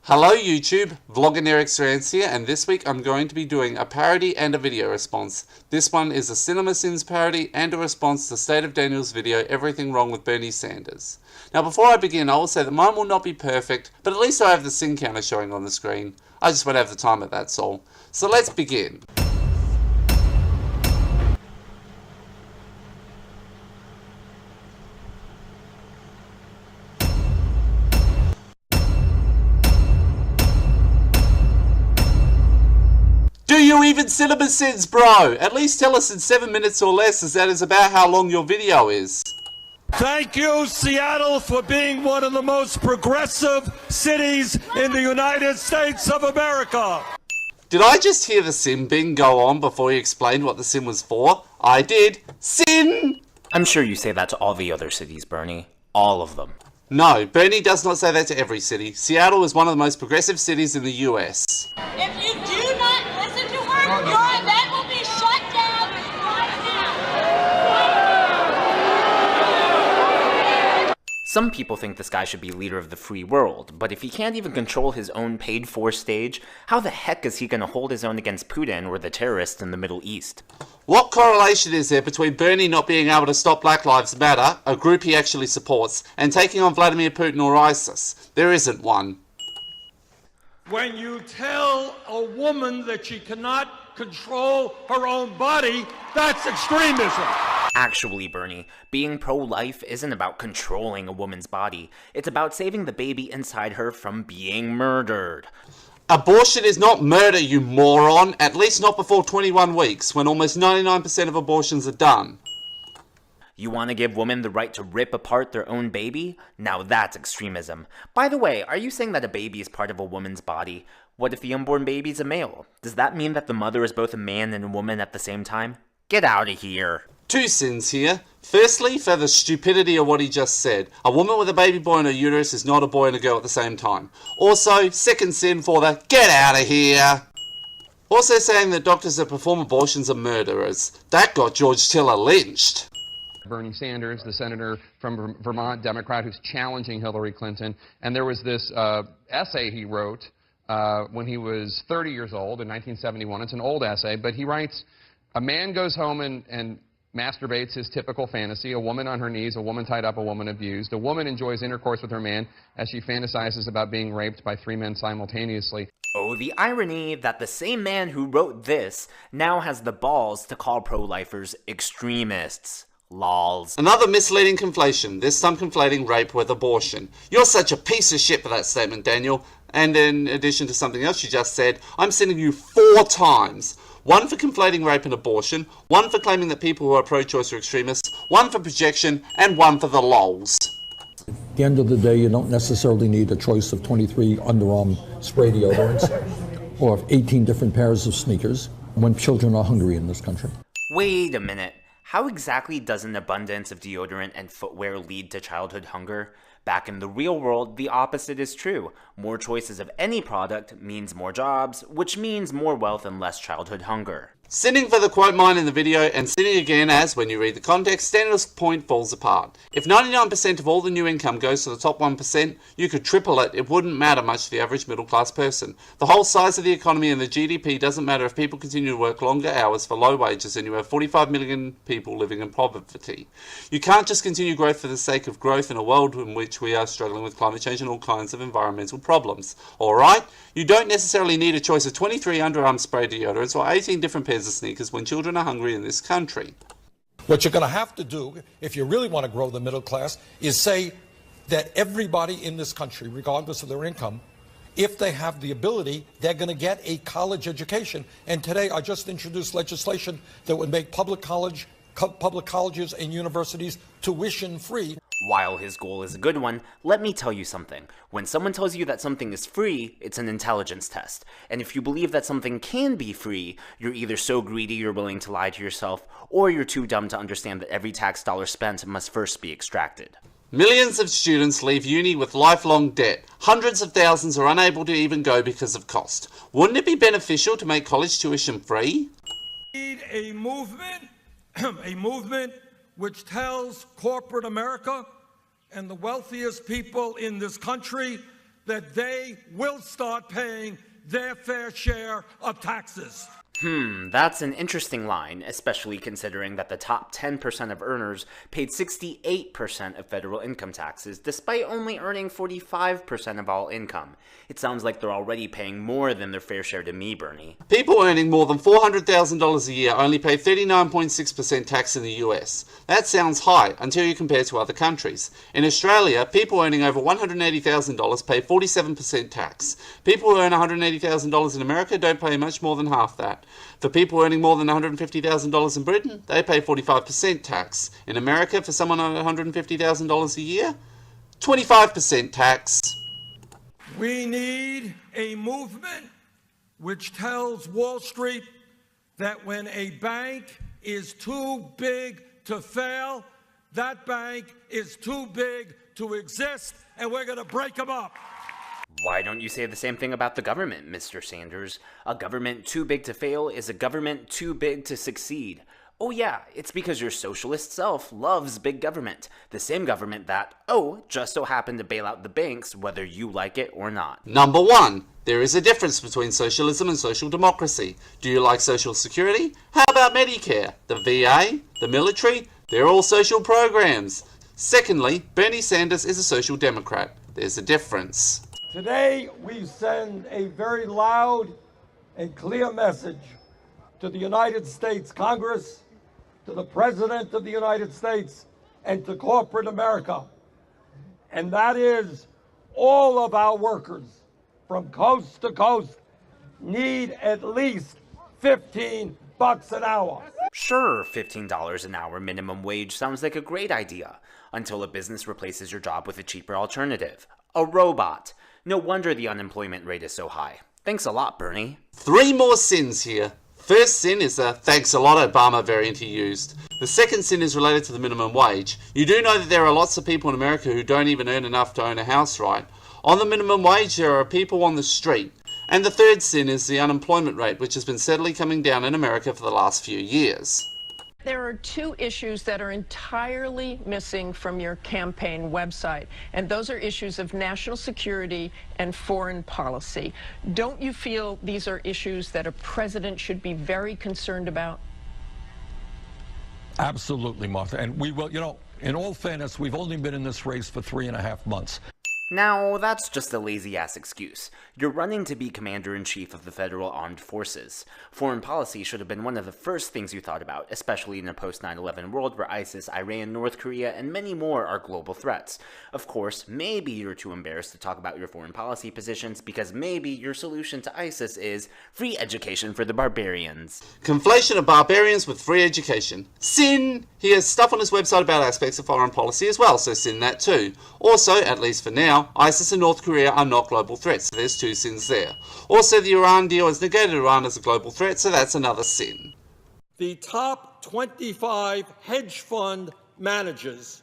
Hello YouTube, Vlogger Eric Srans here, and this week I'm going to be doing a parody and a video response. This one is a Ciema Sins parody and a response to State of Daniel's video, Everything Wrong with Bernie Sanders. Now before I begin, I will say that mine will not be perfect, but at least I have the sin counter showing on the screen. I just won't have the timer, that's all. So let's begin. Do you even Ciema Sins, bro? At least tell us in 7 minutes or less, as that is about how long your video is. Thank you, Seattle, for being one of the most progressive cities in the United States of America. Did I just hear the sin bin go on before you explained what the sin was for? I did. Sin! I'm sure you say that to all the other cities, Bernie. All of them. No, Bernie does not say that to every city. Seattle is one of the most progressive cities in the US. If you do not listen to her, your event will be shut down right now. Some people think this guy should be leader of the free world, but if he can't even control his own paid-for stage, how the heck is he going to hold his own against Putin or the terrorists in the Middle East? What correlation is there between Bernie not being able to stop Black Lives Matter, a group he actually supports, and taking on Vladimir Putin or ISIS? There isn't one. When you tell a woman that she cannot control her own body, that's extremism. Actually, Bernie, being pro-life isn't about controlling a woman's body. It's about saving the baby inside her from being murdered. Abortion is not murder, you moron. At least not before 21 weeks, when almost 99% of abortions are done. You want to give women the right to rip apart their own baby? Now that's extremism. By the way, are you saying that a baby is part of a woman's body? What if the unborn baby is a male? Does that mean that the mother is both a man and a woman at the same time? Get out of here. Two sins here. Firstly, for the stupidity of what he just said. A woman with a baby boy in her uterus is not a boy and a girl at the same time. Also, second sin for the get out of here. Also saying that doctors that perform abortions are murderers. That got George Tiller lynched. Bernie Sanders, the senator from Vermont, Democrat, who's challenging Hillary Clinton. And there was this essay he wrote when he was 30 years old in 1971. It's an old essay, but he writes, a man goes home and masturbates, his typical fantasy, a woman on her knees, a woman tied up, a woman abused. A woman enjoys intercourse with her man as she fantasizes about being raped by 3 men simultaneously. Oh, the irony that the same man who wrote this now has the balls to call pro-lifers extremists. Lols. Another misleading conflation, this time conflating rape with abortion. You're such a piece of shit for that statement, Daniel. And in addition to something else you just said, I'm sending you 4 times. 1 for conflating rape and abortion, 1 for claiming that people who are pro-choice are extremists, 1 for projection, and 1 for the lols. At the end of the day, you don't necessarily need a choice of 23 underarm spray deodorants or 18 different pairs of sneakers when children are hungry in this country. Wait a minute. How exactly does an abundance of deodorant and footwear lead to childhood hunger? Back in the real world, the opposite is true. More choices of any product means more jobs, which means more wealth and less childhood hunger. Sinning for the quote mine in the video, and sinning again as, when you read the context, Daniel's point falls apart. If 99% of all the new income goes to the top 1%, you could triple it, it wouldn't matter much to the average middle class person. The whole size of the economy and the GDP doesn't matter if people continue to work longer hours for low wages and you have 45 million people living in poverty. You can't just continue growth for the sake of growth in a world in which we are struggling with climate change and all kinds of environmental problems. Alright? You don't necessarily need a choice of 23 underarm spray deodorants or 18 different pairs of sneakers when children are hungry in this country. What you're going to have to do, if you really want to grow the middle class, is say that everybody in this country, regardless of their income, if they have the ability, they're going to get a college education. And today I just introduced legislation that would make public colleges and universities tuition-free. While his goal is a good one, let me tell you something. When someone tells you that something is free, it's an intelligence test. And if you believe that something can be free, you're either so greedy you're willing to lie to yourself, or you're too dumb to understand that every tax dollar spent must first be extracted. Millions of students leave uni with lifelong debt. Hundreds of thousands are unable to even go because of cost. Wouldn't it be beneficial to make college tuition free? We need a movement which tells corporate America and the wealthiest people in this country that they will start paying their fair share of taxes. That's an interesting line, especially considering that the top 10% of earners paid 68% of federal income taxes, despite only earning 45% of all income. It sounds like they're already paying more than their fair share to me, Bernie. People earning more than $400,000 a year only pay 39.6% tax in the US. That sounds high until you compare to other countries. In Australia, people earning over $180,000 pay 47% tax. People who earn $180,000 in America don't pay much more than half that. For people earning more than $150,000 in Britain, they pay 45% tax. In America, for someone on $150,000 a year, 25% tax. We need a movement which tells Wall Street that when a bank is too big to fail, that bank is too big to exist, and we're going to break them up. Why don't you say the same thing about the government, Mr. Sanders? A government too big to fail is a government too big to succeed. Oh yeah, it's because your socialist self loves big government. The same government that, just so happened to bail out the banks, whether you like it or not. Number one, there is a difference between socialism and social democracy. Do you like Social Security? How about Medicare? The VA? The military? They're all social programs. Secondly, Bernie Sanders is a social democrat. There's a difference. Today, we send a very loud and clear message to the United States Congress, to the President of the United States, and to corporate America. And that is, all of our workers from coast to coast need at least $15 an hour. Sure, $15 an hour minimum wage sounds like a great idea, until a business replaces your job with a cheaper alternative. A robot. No wonder the unemployment rate is so high. Thanks a lot, Bernie. 3 more sins here. First sin is the thanks a lot Obama variant he used. The second sin is related to the minimum wage. You do know that there are lots of people in America who don't even earn enough to own a house, right? On the minimum wage, there are people on the street. And the third sin is the unemployment rate, which has been steadily coming down in America for the last few years. There are 2 issues that are entirely missing from your campaign website, and those are issues of national security and foreign policy. Don't you feel these are issues that a president should be very concerned about? Absolutely, Martha. And we will, in all fairness, we've only been in this race for 3.5 months. Now, that's just a lazy-ass excuse. You're running to be Commander-in-Chief of the Federal Armed Forces. Foreign policy should have been one of the first things you thought about, especially in a post-9/11 world where ISIS, Iran, North Korea, and many more are global threats. Of course, maybe you're too embarrassed to talk about your foreign policy positions because maybe your solution to ISIS is free education for the barbarians. Conflation of barbarians with free education. Sin! He has stuff on his website about aspects of foreign policy as well, so sin that too. Also, at least for now, ISIS and North Korea are not global threats, so there's 2 sins there. Also, the Iran deal has negated Iran as a global threat, so that's another sin. The top 25 hedge fund managers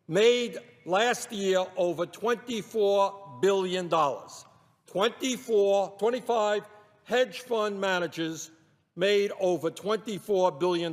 made last year over $24 billion. 25 hedge fund managers made over $24 billion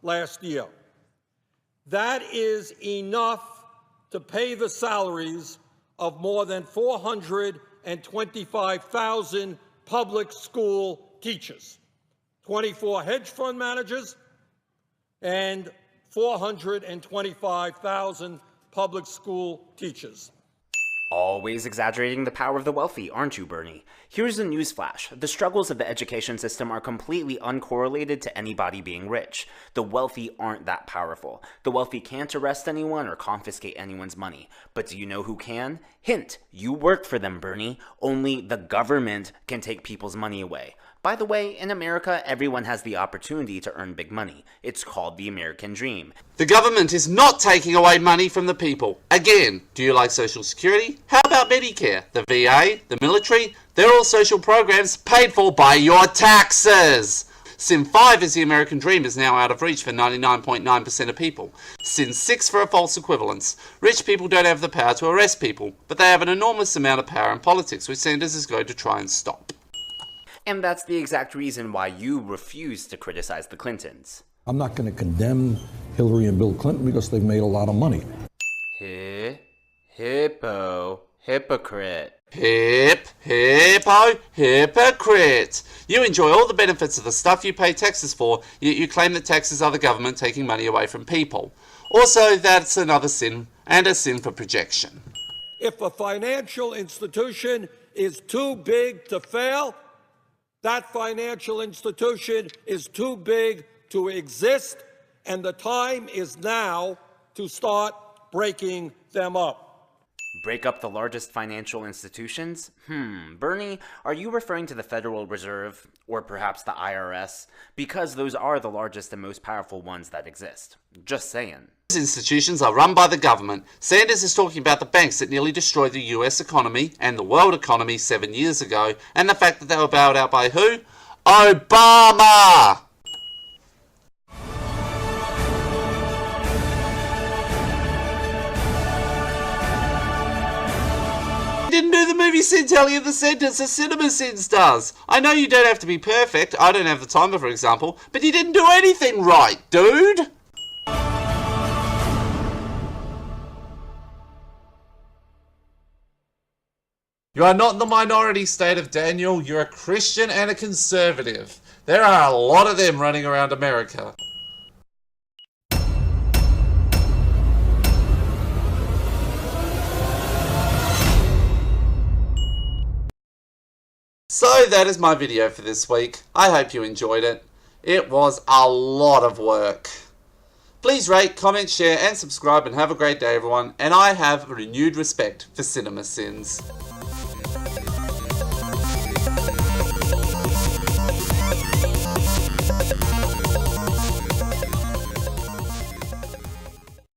last year. That is enough to pay the salaries of more than 425,000 public school teachers. 24 hedge fund managers and 425,000 public school teachers. Always exaggerating the power of the wealthy, aren't you, Bernie? Here's a newsflash. The struggles of the education system are completely uncorrelated to anybody being rich. The wealthy aren't that powerful. The wealthy can't arrest anyone or confiscate anyone's money. But do you know who can? Hint, you work for them, Bernie. Only the government can take people's money away. By the way, in America, everyone has the opportunity to earn big money. It's called the American dream. The government is not taking away money from the people. Again, do you like Social Security? How about Medicare? The VA? The military? They're all social programs paid for by your taxes. Sin 5 is the American dream is now out of reach for 99.9% of people. Sin 6 for a false equivalence. Rich people don't have the power to arrest people, but they have an enormous amount of power in politics, which Sanders is going to try and stop. And that's the exact reason why you refuse to criticize the Clintons. I'm not going to condemn Hillary and Bill Clinton because they've made a lot of money. Hippo. Hypocrite. Hypocrite. You enjoy all the benefits of the stuff you pay taxes for, yet you claim that taxes are the government taking money away from people. Also, that's another sin, and a sin for projection. If a financial institution is too big to fail, that financial institution is too big to exist, and the time is now to start breaking them up. Break up the largest financial institutions? Bernie, are you referring to the Federal Reserve, or perhaps the IRS? Because those are the largest and most powerful ones that exist. Just saying. These institutions are run by the government. Sanders is talking about the banks that nearly destroyed the US economy and the world economy 7 years ago, and the fact that they were bailed out by who? Obama! Didn't do the movie Sin telling you the sentence as Ciema Sins does. I know you don't have to be perfect, I don't have the timer for example, but you didn't do anything right, dude! You are not in the minority state of Daniel, you're a Christian and a conservative. There are a lot of them running around America. So that is my video for this week. I hope you enjoyed it. It was a lot of work. Please rate, comment, share and subscribe and have a great day everyone. And I have renewed respect for Ciema Sins.